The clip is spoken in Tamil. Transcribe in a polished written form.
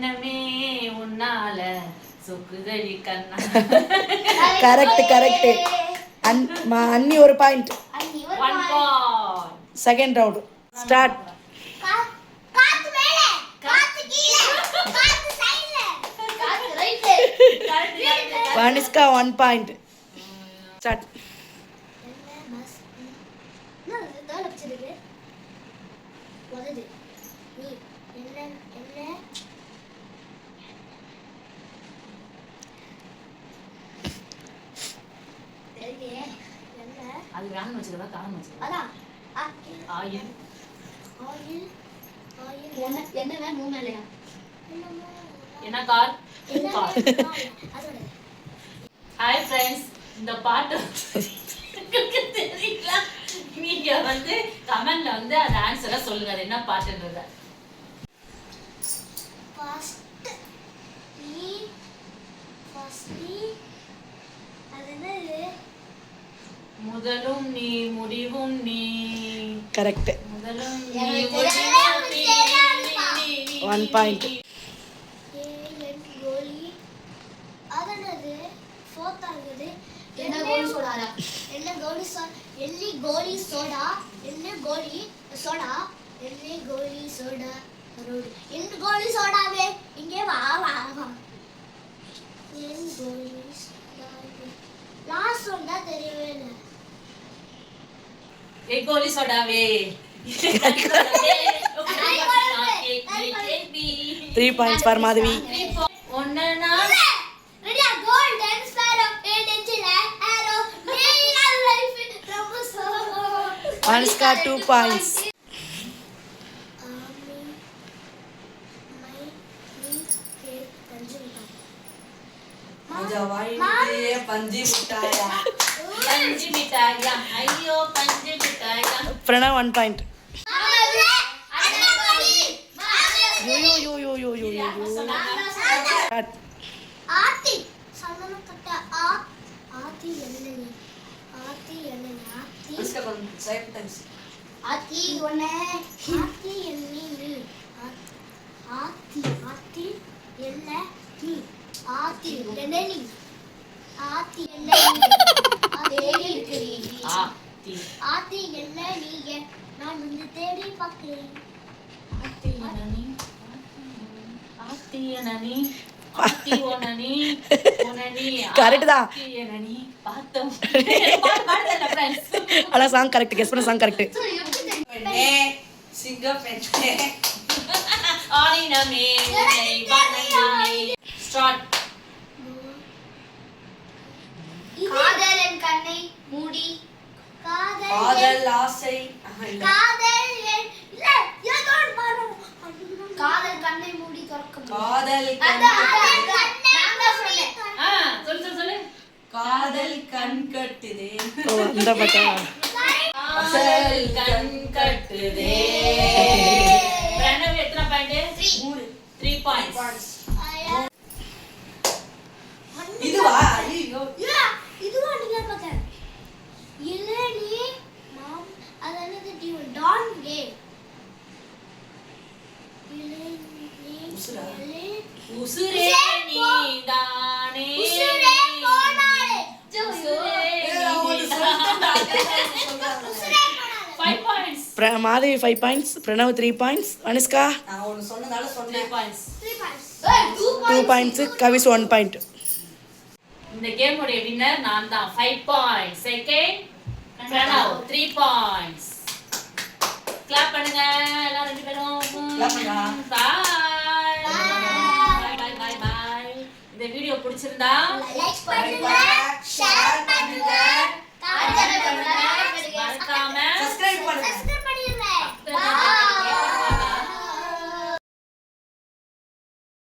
எண்ணமே உன்னால சொக்குதடி கண்ணா. கரெக்ட். அன்னி ஒரு point. 1 point. Second round start. Vanishka 1 point. Start. அது வேணும் வச்சுக்கவா காரணம் வச்சுக்கவா அதான் ஆயில் ஆயில் ஆயில் என்ன வேணும் மூணு இல்லையா என்ன கார் ஹாய் ஃப்ரெண்ட்ஸ், இந்த பாட்டு தெரியல, நீங்க வந்து கமெண்ட்ல வந்து அந்த ஆன்சரை சொல்லுங்க, அது என்ன பாட்டுன்றத. முதலும் நீ முடிவும் நீ. கரெக்ட். முதலும் நீ 1 பாயிண்ட். என்ன கோலி சோடா என்ன கோலி சோடா என்ன கோலி சோடாவே இங்கே வா என் கோலி சோடாவே லாஸ்ட் சொன்னா தெரியவே இல்ல. एक गोली सोडावे 3 points for Madhavi. ஒண்ணனா ரெடியா கோல்டன் ஸ்பேரோ ஏடென்சில ஆரோ ரியல் லைஃப் ரமசோ Vaniska 2 points. पंजी मिठाइया अयो पंजी मिठाइया. Pranav 1 point. Yo. ஆத்தி சந்தன கட்ட ஆத்தி என்னனி ஆத்தி Vaniska கொஞ்சம் சைட் டைம்ஸ். ஆத்தி ஒண்ணே ஆத்தி என்னனி ஆத்தி என்ன நீ ஆத்தி என்னனி ஆத்தி என்ன தேடி இருக்கிறீ ஆத்தி என்ன நீங்க நான் வந்து தேடி பார்க்கிறேன். கரெக்ட் தான். அல சாங் கரெக்ட். கெஸ் பண்ண சாங் கரெக்ட். சிங்கம் பெண்ணே ஆனினமே உன்னை வணங்குமே. ஸ்டார்ட். காதலன் கண்ணை மூடி காதல் ஆசை காதல் இல்ல ஏதோ பாரு காதல் கண்ணை மூடி திறக்கும் காதல் சொல்லு காதல் கண் கட்டுதே. ஓ இந்த பாட்டா. காதல் கண் கட்டுதே. பிரணவ் எத்தனை பாயிண்ட்? 3 பாயிண்ட்ஸ். இதுவா? ஐயோ இதுவா நீங்க பாக்க இளநீ மாம் அதனது டியூன் டான் கே இளநீ உசுரே நீதானே உசுரே போனாலே உசுரே உசுரே போனாலே 5 points. Madhavi 5 points. Pranav 3 points. Vaniska நான் ஒன்னு சொன்னதால 3 பாயிண்ட்ஸ். 3 points 2 points. Kavis 1 point. இந்த கேம் உடைய வின்னர் நான் தான். 5 points. Second Pranav 3 points. Clap பண்ணுங்க எல்லாரும் ரெண்டு பேரும். Clap பண்ணுங்க. பை. இந்த வீடியோ பிடிச்சிருந்தா லைக் பண்ணுங்க